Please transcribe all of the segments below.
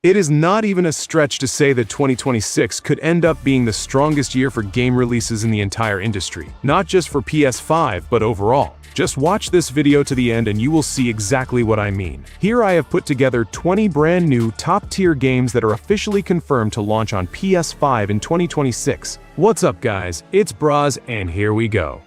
It is not even a stretch to say that 2026 could end up being the strongest year for game releases in the entire industry, not just for PS5, but overall. Just watch this video to the end and you will see exactly what I mean. Here I have put together 20 brand new top-tier games that are officially confirmed to launch on PS5 in 2026. What's up guys, it's Braz and here we go.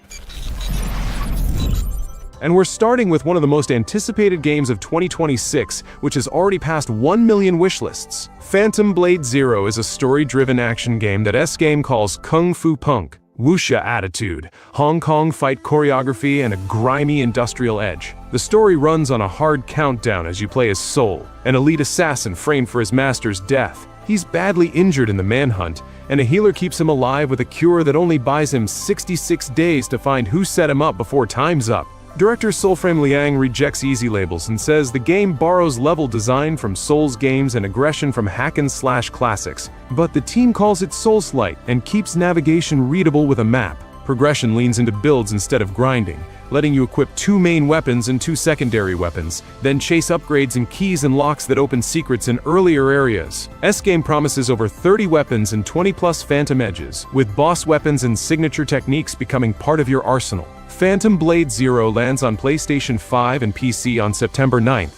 And we're starting with one of the most anticipated games of 2026, which has already passed 1 million wishlists. Phantom Blade Zero is a story-driven action game that S-Game calls Kung Fu Punk, wuxia attitude, Hong Kong fight choreography, and a grimy industrial edge. The story runs on a hard countdown as you play as Soul, an elite assassin framed for his master's death. He's badly injured in the manhunt, and a healer keeps him alive with a cure that only buys him 66 days to find who set him up before time's up. Director Soulframe Liang rejects easy labels and says the game borrows level design from Souls games and aggression from hack-and-slash classics, but the team calls it Soulslite and keeps navigation readable with a map. Progression leans into builds instead of grinding, letting you equip 2 main weapons and 2 secondary weapons, then chase upgrades and keys and locks that open secrets in earlier areas. S-Game promises over 30 weapons and 20+ phantom edges, with boss weapons and signature techniques becoming part of your arsenal. Phantom Blade Zero lands on PlayStation 5 and PC on September 9th.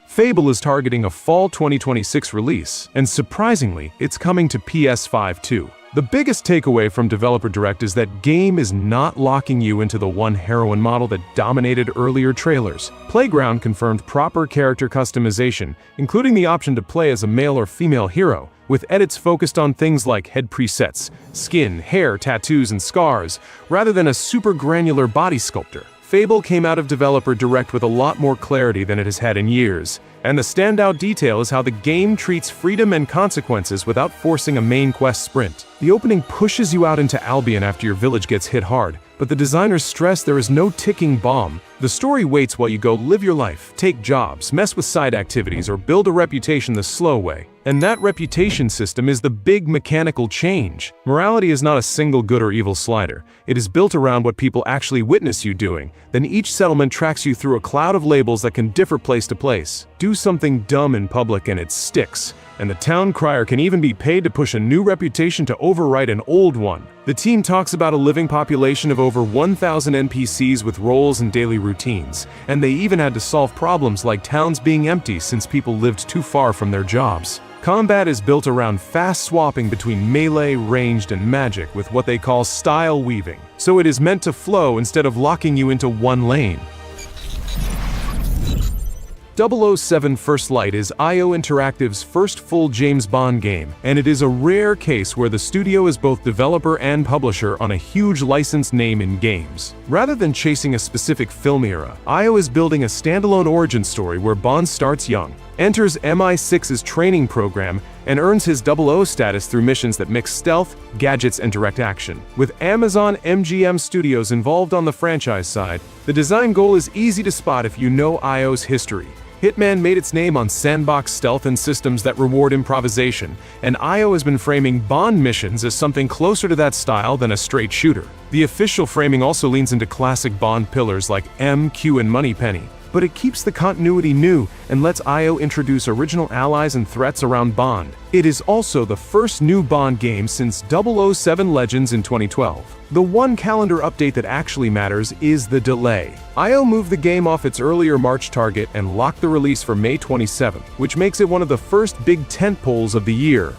Fable is targeting a fall 2026 release, and surprisingly, it's coming to PS5 too. The biggest takeaway from Developer Direct is that game is not locking you into the one heroine model that dominated earlier trailers. Playground confirmed proper character customization, including the option to play as a male or female hero, with edits focused on things like head presets, skin, hair, tattoos, and scars, rather than a super granular body sculptor. Fable came out of Developer Direct with a lot more clarity than it has had in years, and the standout detail is how the game treats freedom and consequences without forcing a main quest sprint. The opening pushes you out into Albion after your village gets hit hard, but the designers stress there is no ticking bomb. The story waits while you go live your life, take jobs, mess with side activities, or build a reputation the slow way. And that reputation system is the big mechanical change. Morality is not a single good or evil slider. It is built around what people actually witness you doing. Then each settlement tracks you through a cloud of labels that can differ place to place. Do something dumb in public and it sticks. And the town crier can even be paid to push a new reputation to overwrite an old one. The team talks about a living population of over 1,000 NPCs with roles and daily routines, and they even had to solve problems like towns being empty since people lived too far from their jobs. Combat is built around fast swapping between melee, ranged, and magic with what they call style weaving, so it is meant to flow instead of locking you into one lane. 007 First Light is IO Interactive's first full James Bond game, and it is a rare case where the studio is both developer and publisher on a huge licensed name in games. Rather than chasing a specific film era, IO is building a standalone origin story where Bond starts young, enters MI6's training program, and earns his 00 status through missions that mix stealth, gadgets, and direct action. With Amazon MGM Studios involved on the franchise side, the design goal is easy to spot if you know IO's history. Hitman made its name on sandbox stealth and systems that reward improvisation, and IO has been framing Bond missions as something closer to that style than a straight shooter. The official framing also leans into classic Bond pillars like M, Q, and Moneypenny, but it keeps the continuity new and lets IO introduce original allies and threats around Bond. It is also the first new Bond game since 007 Legends in 2012. The one calendar update that actually matters is the delay. IO moved the game off its earlier March target and locked the release for May 27th, which makes it one of the first big tentpoles of the year.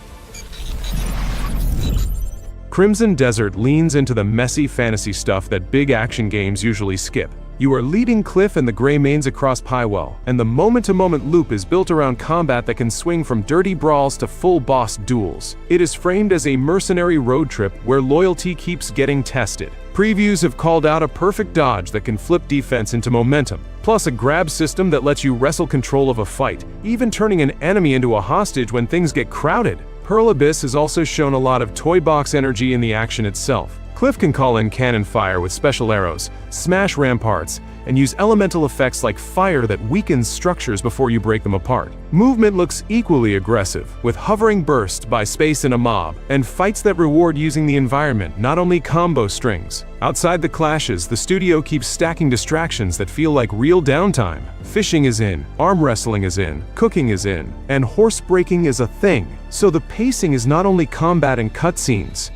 Crimson Desert leans into the messy fantasy stuff that big action games usually skip. You are leading Cliff and the Grey Mains across Pywell, and the moment-to-moment loop is built around combat that can swing from dirty brawls to full boss duels. It is framed as a mercenary road trip where loyalty keeps getting tested. Previews have called out a perfect dodge that can flip defense into momentum, plus a grab system that lets you wrestle control of a fight, even turning an enemy into a hostage when things get crowded. Pearl Abyss has also shown a lot of toy box energy in the action itself. Cliff can call in cannon fire with special arrows, smash ramparts, and use elemental effects like fire that weakens structures before you break them apart. Movement looks equally aggressive, with hovering bursts by space in a mob, and fights that reward using the environment, not only combo strings. Outside the clashes, the studio keeps stacking distractions that feel like real downtime. Fishing is in, arm wrestling is in, cooking is in, and horse breaking is a thing. So the pacing is not only combat and cutscenes.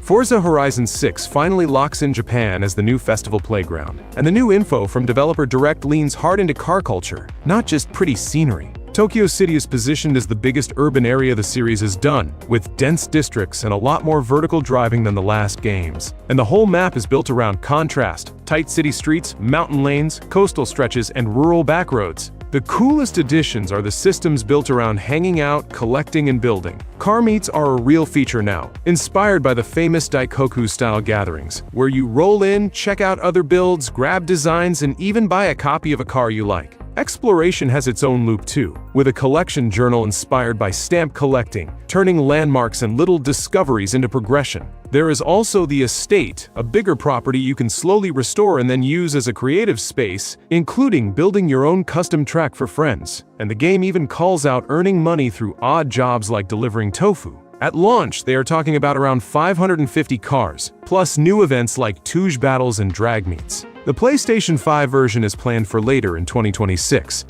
Forza Horizon 6 finally locks in Japan as the new festival playground, and the new info from developer Direct leans hard into car culture, not just pretty scenery. Tokyo City is positioned as the biggest urban area the series has done, with dense districts and a lot more vertical driving than the last games. And the whole map is built around contrast: tight city streets, mountain lanes, coastal stretches, and rural backroads. The coolest additions are the systems built around hanging out, collecting, and building. Car meets are a real feature now, inspired by the famous Daikoku-style gatherings, where you roll in, check out other builds, grab designs, and even buy a copy of a car you like. Exploration has its own loop too, with a collection journal inspired by stamp collecting, turning landmarks and little discoveries into progression. There is also the estate, a bigger property you can slowly restore and then use as a creative space, including building your own custom track for friends. And the game even calls out earning money through odd jobs like delivering tofu. At launch, they are talking about around 550 cars, plus new events like Touge battles and drag meets. The PlayStation 5 version is planned for later in 2026.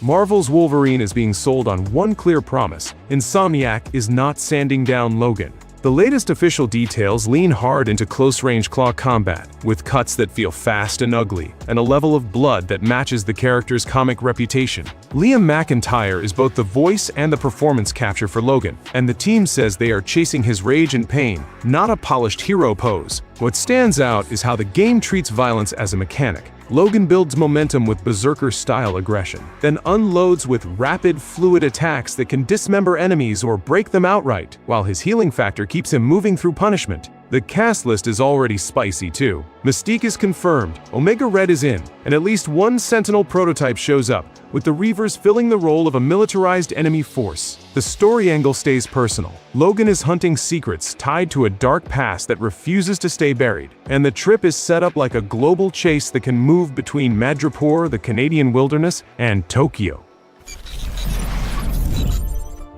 Marvel's Wolverine is being sold on one clear promise: Insomniac is not sanding down Logan. The latest official details lean hard into close-range claw combat, with cuts that feel fast and ugly, and a level of blood that matches the character's comic reputation. Liam McIntyre is both the voice and the performance capture for Logan, and the team says they are chasing his rage and pain, not a polished hero pose. What stands out is how the game treats violence as a mechanic. Logan builds momentum with berserker-style aggression, then unloads with rapid, fluid attacks that can dismember enemies or break them outright, while his healing factor keeps him moving through punishment. The cast list is already spicy too. Mystique is confirmed, Omega Red is in, and at least one Sentinel prototype shows up, with the Reavers filling the role of a militarized enemy force. The story angle stays personal. Logan is hunting secrets tied to a dark past that refuses to stay buried, and the trip is set up like a global chase that can move between Madripoor, the Canadian wilderness, and Tokyo.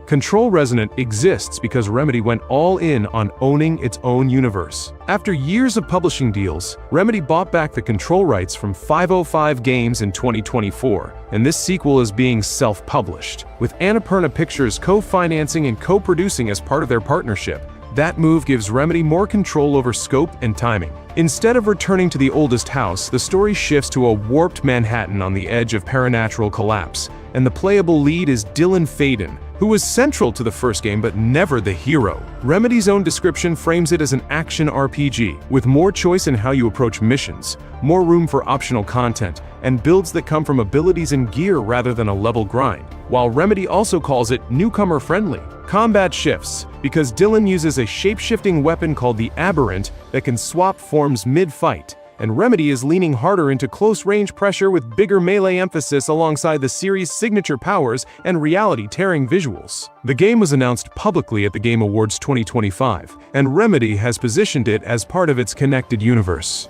Control Resonant exists because Remedy went all in on owning its own universe. After years of publishing deals, Remedy bought back the control rights from 505 Games in 2024, and this sequel is being self-published, with Annapurna Pictures co-financing and co-producing as part of their partnership. That move gives Remedy more control over scope and timing. Instead of returning to the oldest house, the story shifts to a warped Manhattan on the edge of paranatural collapse, and the playable lead is Dylan Faden, who was central to the first game but never the hero. Remedy's own description frames it as an action RPG, with more choice in how you approach missions, more room for optional content, and builds that come from abilities and gear rather than a level grind, while Remedy also calls it newcomer-friendly. Combat shifts, because Dylan uses a shape-shifting weapon called the Aberrant that can swap forms mid-fight, and Remedy is leaning harder into close-range pressure with bigger melee emphasis alongside the series' signature powers and reality-tearing visuals. The game was announced publicly at the Game Awards 2025, and Remedy has positioned it as part of its connected universe.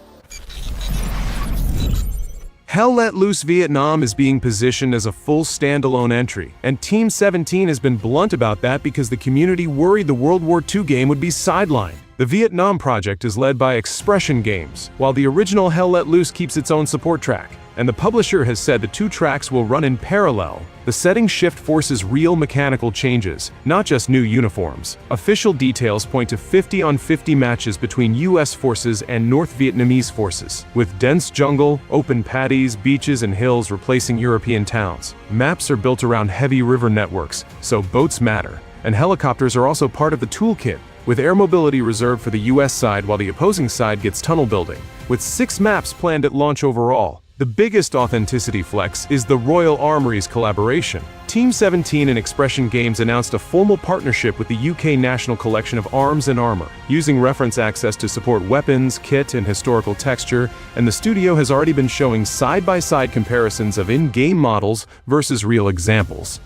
Hell Let Loose Vietnam is being positioned as a full standalone entry, and Team 17 has been blunt about that because the community worried the World War II game would be sidelined. The Vietnam project is led by Expression Games, while the original Hell Let Loose keeps its own support track, and the publisher has said the two tracks will run in parallel. The setting shift forces real mechanical changes, not just new uniforms. Official details point to 50-on-50 matches between US forces and North Vietnamese forces, with dense jungle, open paddies, beaches, and hills replacing European towns. Maps are built around heavy river networks, so boats matter, and helicopters are also part of the toolkit, with air mobility reserved for the US side while the opposing side gets tunnel building. With 6 maps planned at launch overall, the biggest authenticity flex is the Royal Armouries collaboration. Team 17 and Expression Games announced a formal partnership with the UK National Collection of Arms and Armour, using reference access to support weapons, kit, and historical texture, and the studio has already been showing side-by-side comparisons of in-game models versus real examples.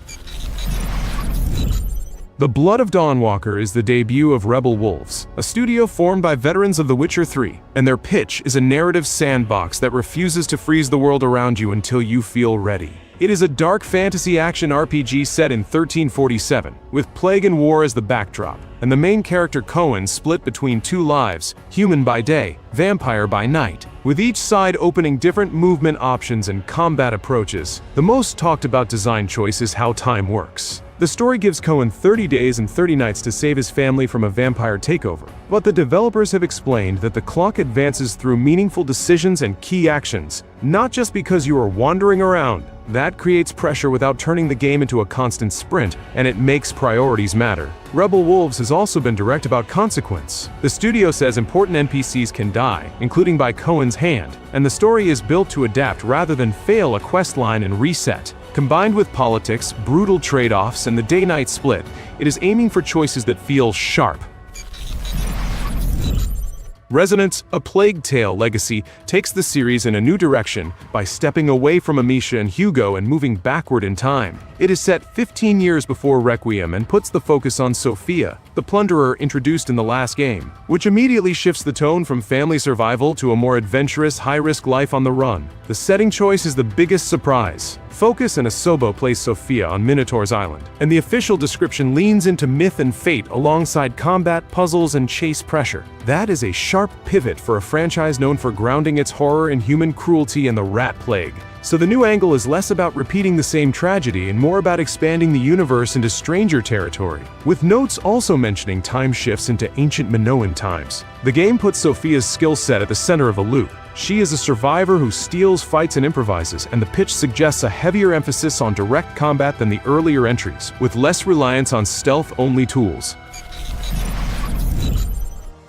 The Blood of Dawnwalker is the debut of Rebel Wolves, a studio formed by veterans of The Witcher 3, and their pitch is a narrative sandbox that refuses to freeze the world around you until you feel ready. It is a dark fantasy action RPG set in 1347, with plague and war as the backdrop, and the main character Cohen split between two lives, human by day, vampire by night, with each side opening different movement options and combat approaches. The most talked about design choice is how time works. The story gives Cohen 30 days and 30 nights to save his family from a vampire takeover, but the developers have explained that the clock advances through meaningful decisions and key actions, not just because you are wandering around. That creates pressure without turning the game into a constant sprint, and it makes priorities matter. Rebel Wolves has also been direct about consequence. The studio says important NPCs can die, including by Cohen's hand, and the story is built to adapt rather than fail a questline and reset. Combined with politics, brutal trade-offs, and the day-night split, it is aiming for choices that feel sharp. Residents: A Plague Tale Legacy takes the series in a new direction by stepping away from Amisha and Hugo and moving backward in time. It is set 15 years before Requiem and puts the focus on Sophia, the plunderer introduced in the last game, which immediately shifts the tone from family survival to a more adventurous, high-risk life on the run. The setting choice is the biggest surprise. Focus and Asobo place Sophia on Minotaur's Island, and the official description leans into myth and fate alongside combat, puzzles, and chase pressure. That is a sharp pivot for a franchise known for grounding its horror in human cruelty and the rat plague. So the new angle is less about repeating the same tragedy and more about expanding the universe into stranger territory, with notes also mentioning time shifts into ancient Minoan times. The game puts Sophia's skill set at the center of a loop. She is a survivor who steals, fights, and improvises, and the pitch suggests a heavier emphasis on direct combat than the earlier entries, with less reliance on stealth-only tools.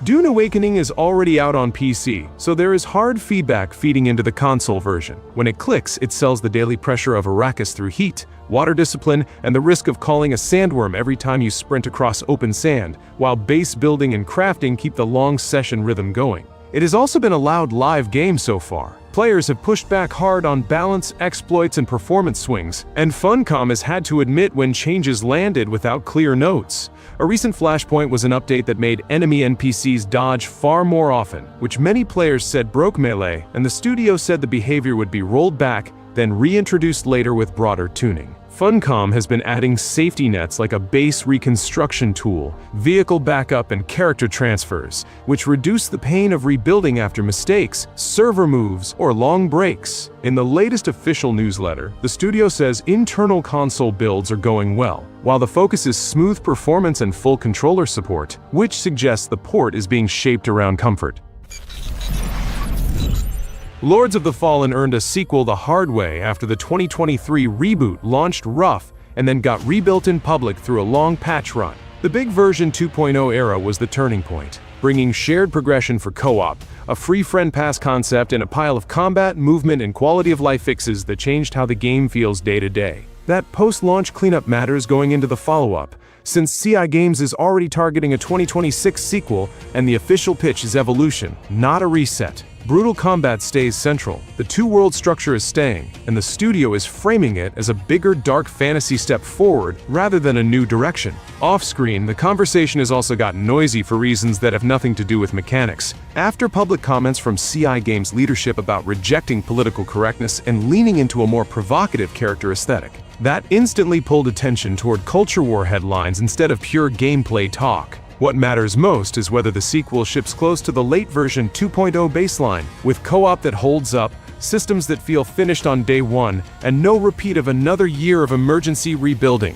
Dune Awakening is already out on PC, so there is hard feedback feeding into the console version. When it clicks, it sells the daily pressure of Arrakis through heat, water discipline, and the risk of calling a sandworm every time you sprint across open sand, while base building and crafting keep the long session rhythm going. It has also been a loud live game so far. Players have pushed back hard on balance, exploits, and performance swings, and Funcom has had to admit when changes landed without clear notes. A recent flashpoint was an update that made enemy NPCs dodge far more often, which many players said broke Melee, and the studio said the behavior would be rolled back, then reintroduced later with broader tuning. Funcom has been adding safety nets like a base reconstruction tool, vehicle backup, and character transfers, which reduce the pain of rebuilding after mistakes, server moves, or long breaks. In the latest official newsletter, the studio says internal console builds are going well, while the focus is smooth performance and full controller support, which suggests the port is being shaped around comfort. Lords of the Fallen earned a sequel the hard way after the 2023 reboot launched rough and then got rebuilt in public through a long patch run. The big version 2.0 era was the turning point, bringing shared progression for co-op, a free friend pass concept, and a pile of combat, movement, and quality of life fixes that changed how the game feels day to day. That post-launch cleanup matters going into the follow-up, since CI Games is already targeting a 2026 sequel, and the official pitch is evolution, not a reset. Brutal combat stays central, the two-world structure is staying, and the studio is framing it as a bigger dark fantasy step forward rather than a new direction. Off-screen, the conversation has also gotten noisy for reasons that have nothing to do with mechanics. After public comments from CI Games leadership about rejecting political correctness and leaning into a more provocative character aesthetic, that instantly pulled attention toward culture war headlines instead of pure gameplay talk. What matters most is whether the sequel ships close to the late version 2.0 baseline, with co-op that holds up, systems that feel finished on day one, and no repeat of another year of emergency rebuilding.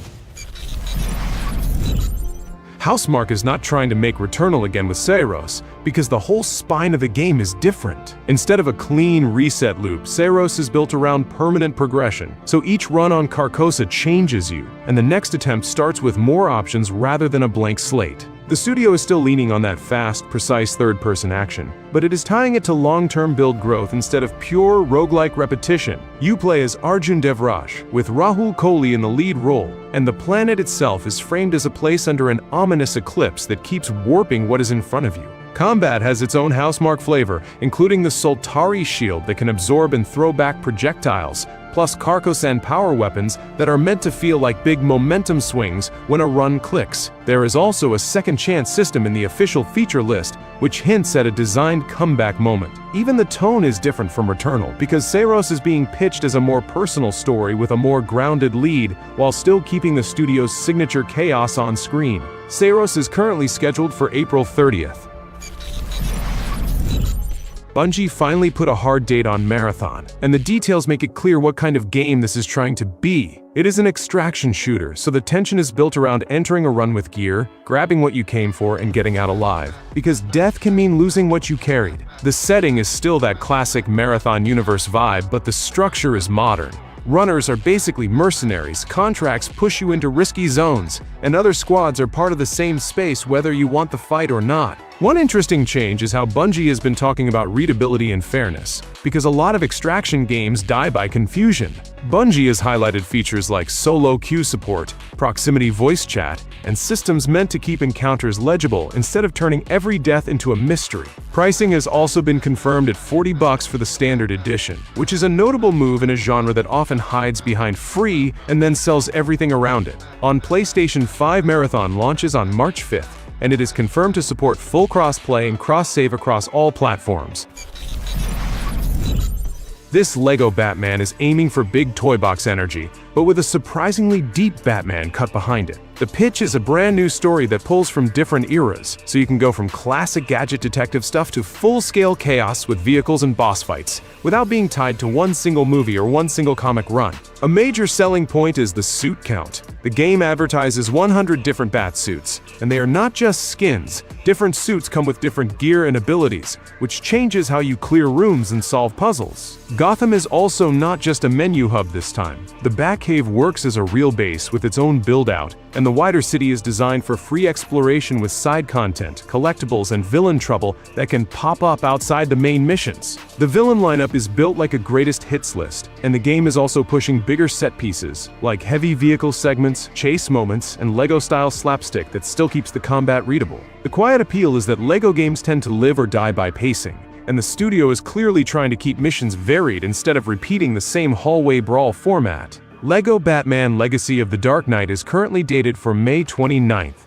Housemarque is not trying to make Returnal again with Seiros, because the whole spine of the game is different. Instead of a clean reset loop, Seiros is built around permanent progression, so each run on Carcosa changes you, and the next attempt starts with more options rather than a blank slate. The studio is still leaning on that fast, precise third-person action, but it is tying it to long-term build growth instead of pure roguelike repetition. You play as Arjun Devraj, with Rahul Kohli in the lead role, and the planet itself is framed as a place under an ominous eclipse that keeps warping what is in front of you. Combat has its own housemark flavor, including the Soltari shield that can absorb and throw back projectiles, plus Carcosan power weapons that are meant to feel like big momentum swings when a run clicks. There is also a second chance system in the official feature list, which hints at a designed comeback moment. Even the tone is different from Returnal, because Seiros is being pitched as a more personal story with a more grounded lead, while still keeping the studio's signature chaos on screen. Seiros is currently scheduled for April 30th. Bungie finally put a hard date on Marathon, and the details make it clear what kind of game this is trying to be. It is an extraction shooter, so the tension is built around entering a run with gear, grabbing what you came for, and getting out alive. Because death can mean losing what you carried. The setting is still that classic Marathon universe vibe, but the structure is modern. Runners are basically mercenaries, contracts push you into risky zones, and other squads are part of the same space whether you want the fight or not. One interesting change is how Bungie has been talking about readability and fairness, because a lot of extraction games die by confusion. Bungie has highlighted features like solo queue support, proximity voice chat, and systems meant to keep encounters legible instead of turning every death into a mystery. Pricing has also been confirmed at $40 for the standard edition, which is a notable move in a genre that often hides behind free and then sells everything around it. On PlayStation 5, Marathon launches on March 5th, and it is confirmed to support full cross-play and cross-save across all platforms. This LEGO Batman is aiming for big toy box energy, but with a surprisingly deep Batman cut behind it. The pitch is a brand new story that pulls from different eras, so you can go from classic gadget detective stuff to full-scale chaos with vehicles and boss fights, without being tied to one single movie or one single comic run. A major selling point is the suit count. The game advertises 100 different bat suits, and they are not just skins. Different suits come with different gear and abilities, which changes how you clear rooms and solve puzzles. Gotham is also not just a menu hub this time. The Batcave works as a real base with its own build-out, and the wider city is designed for free exploration with side content, collectibles, and villain trouble that can pop up outside the main missions. The villain lineup is built like a greatest hits list, and the game is also pushing bigger set pieces, like heavy vehicle segments, chase moments, and LEGO-style slapstick that still keeps the combat readable. The quiet appeal is that LEGO games tend to live or die by pacing, and the studio is clearly trying to keep missions varied instead of repeating the same hallway brawl format. LEGO Batman Legacy of the Dark Knight is currently dated for May 29th.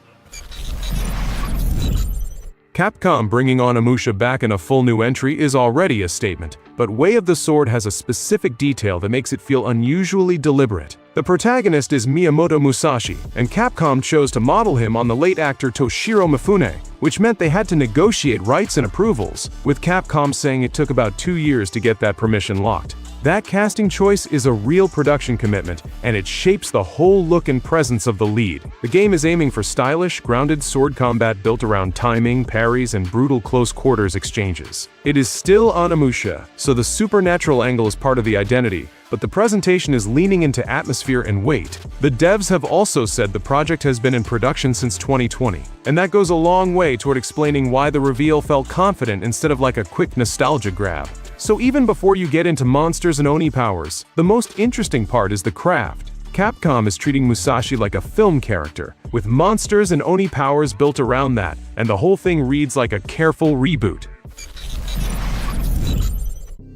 Capcom bringing Onimusha back in a full new entry is already a statement, but Way of the Sword has a specific detail that makes it feel unusually deliberate. The protagonist is Miyamoto Musashi, and Capcom chose to model him on the late actor Toshiro Mifune, which meant they had to negotiate rights and approvals, with Capcom saying it took about 2 years to get that permission locked. That casting choice is a real production commitment, and it shapes the whole look and presence of the lead. The game is aiming for stylish, grounded sword combat built around timing, parries, and brutal close-quarters exchanges. It is still Onimusha, so the supernatural angle is part of the identity, but the presentation is leaning into atmosphere and weight. The devs have also said the project has been in production since 2020, and that goes a long way toward explaining why the reveal felt confident instead of like a quick nostalgia grab. So even before you get into monsters and Oni powers, the most interesting part is the craft. Capcom is treating Musashi like a film character, with monsters and Oni powers built around that, and the whole thing reads like a careful reboot.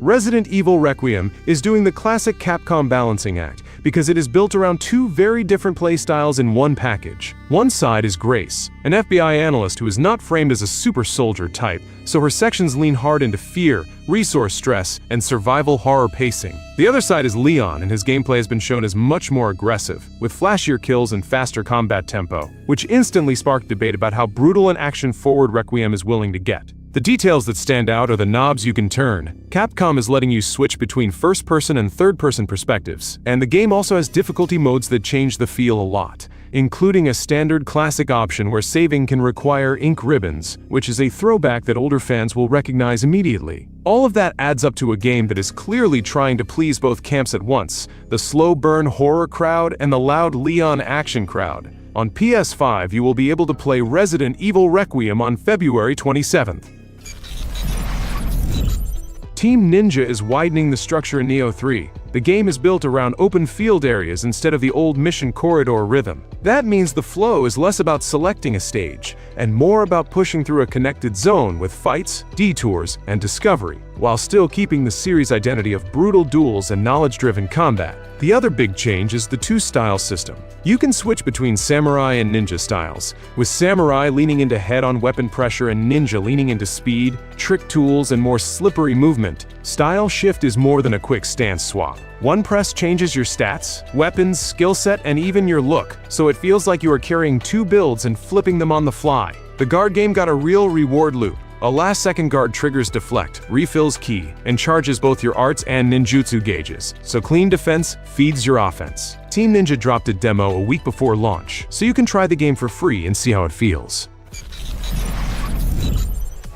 Resident Evil Requiem is doing the classic Capcom balancing act, because it is built around two very different playstyles in one package. One side is Grace, an FBI analyst who is not framed as a super soldier type, so her sections lean hard into fear, resource stress, and survival horror pacing. The other side is Leon, and his gameplay has been shown as much more aggressive, with flashier kills and faster combat tempo, which instantly sparked debate about how brutal and action-forward Requiem is willing to get. The details that stand out are the knobs you can turn. Capcom is letting you switch between first-person and third-person perspectives, and the game also has difficulty modes that change the feel a lot, including a standard classic option where saving can require ink ribbons, which is a throwback that older fans will recognize immediately. All of that adds up to a game that is clearly trying to please both camps at once, the slow-burn horror crowd and the loud Leon action crowd. On PS5, you will be able to play Resident Evil Requiem on February 27th. Team Ninja is widening the structure in Neo 3, The game is built around open field areas instead of the old mission corridor rhythm. That means the flow is less about selecting a stage, and more about pushing through a connected zone with fights, detours, and discovery, while still keeping the series' identity of brutal duels and knowledge-driven combat. The other big change is the two-style system. You can switch between samurai and ninja styles, with samurai leaning into head-on weapon pressure and ninja leaning into speed, trick tools, and more slippery movement. Style shift is more than a quick stance swap. One press changes your stats, weapons, skill set, and even your look, so it feels like you are carrying two builds and flipping them on the fly. The guard game got a real reward loop. A last-second guard triggers deflect, refills ki, and charges both your arts and ninjutsu gauges, so clean defense feeds your offense. Team Ninja dropped a demo a week before launch, so you can try the game for free and see how it feels.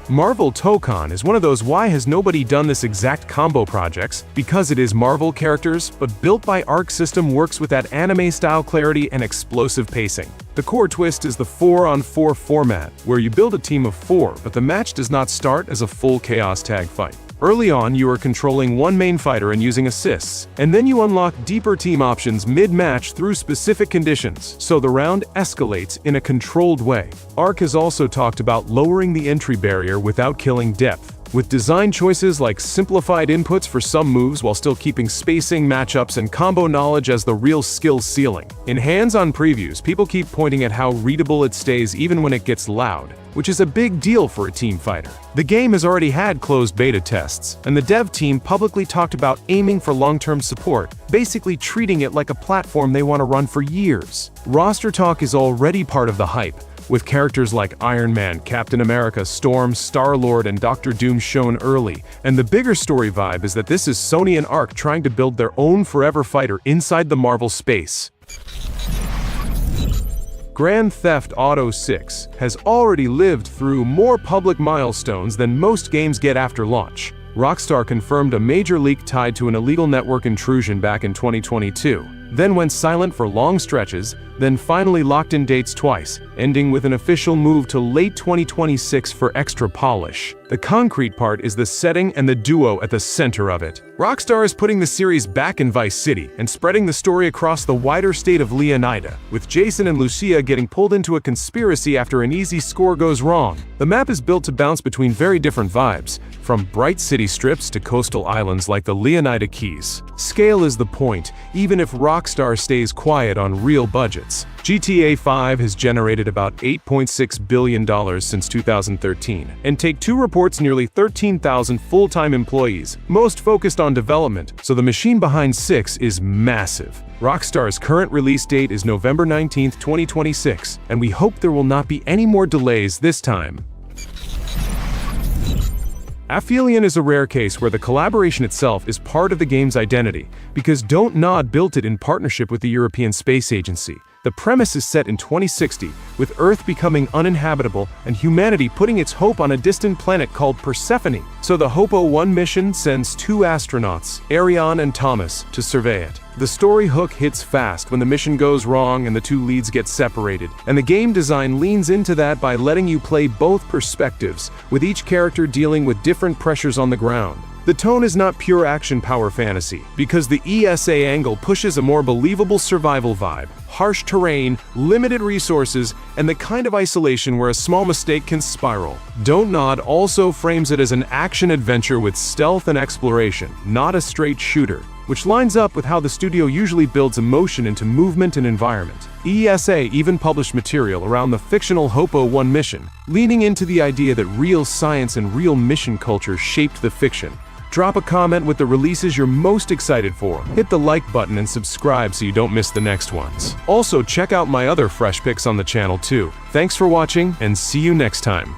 Marvel Tokon is one of those why has nobody done this exact combo projects, because it is Marvel characters, but built by Arc System works with that anime-style clarity and explosive pacing. The core twist is the 4-on-4 format, where you build a team of 4, but the match does not start as a full chaos tag fight. Early on, you are controlling one main fighter and using assists, and then you unlock deeper team options mid-match through specific conditions, so the round escalates in a controlled way. Arc has also talked about lowering the entry barrier without killing depth, with design choices like simplified inputs for some moves while still keeping spacing, matchups, and combo knowledge as the real skill ceiling. In hands-on previews, people keep pointing at how readable it stays even when it gets loud, which is a big deal for a team fighter. The game has already had closed beta tests, and the dev team publicly talked about aiming for long-term support, basically treating it like a platform they want to run for years. Roster talk is already part of the hype, with characters like Iron Man, Captain America, Storm, Star-Lord, and Doctor Doom shown early. And the bigger story vibe is that this is Sony and Arc trying to build their own forever fighter inside the Marvel space. Grand Theft Auto 6 has already lived through more public milestones than most games get after launch. Rockstar confirmed a major leak tied to an illegal network intrusion back in 2022, then went silent for long stretches, then finally locked in dates twice, ending with an official move to late 2026 for extra polish. The concrete part is the setting and the duo at the center of it. Rockstar is putting the series back in Vice City and spreading the story across the wider state of Leonida, with Jason and Lucia getting pulled into a conspiracy after an easy score goes wrong. The map is built to bounce between very different vibes, from bright city strips to coastal islands like the Leonida Keys. Scale is the point, even if Rockstar stays quiet on real budgets. GTA 5 has generated about $8.6 billion since 2013, and Take-Two reports nearly 13,000 full-time employees, most focused on development, so the machine behind 6 is massive. Rockstar's current release date is November 19, 2026, and we hope there will not be any more delays this time. Aphelion is a rare case where the collaboration itself is part of the game's identity, because Don't Nod built it in partnership with the European Space Agency. The premise is set in 2060, with Earth becoming uninhabitable and humanity putting its hope on a distant planet called Persephone. So the Hopo-1 mission sends 2 astronauts, Ariane and Thomas, to survey it. The story hook hits fast when the mission goes wrong and the 2 leads get separated, and the game design leans into that by letting you play both perspectives, with each character dealing with different pressures on the ground. The tone is not pure action power fantasy, because the ESA angle pushes a more believable survival vibe, harsh terrain, limited resources, and the kind of isolation where a small mistake can spiral. Don't Nod also frames it as an action-adventure with stealth and exploration, not a straight shooter, which lines up with how the studio usually builds emotion into movement and environment. ESA even published material around the fictional Hopo-1 mission, leaning into the idea that real science and real mission culture shaped the fiction. Drop a comment with the releases you're most excited for. Hit the like button and subscribe so you don't miss the next ones. Also, check out my other fresh picks on the channel too. Thanks for watching, and see you next time.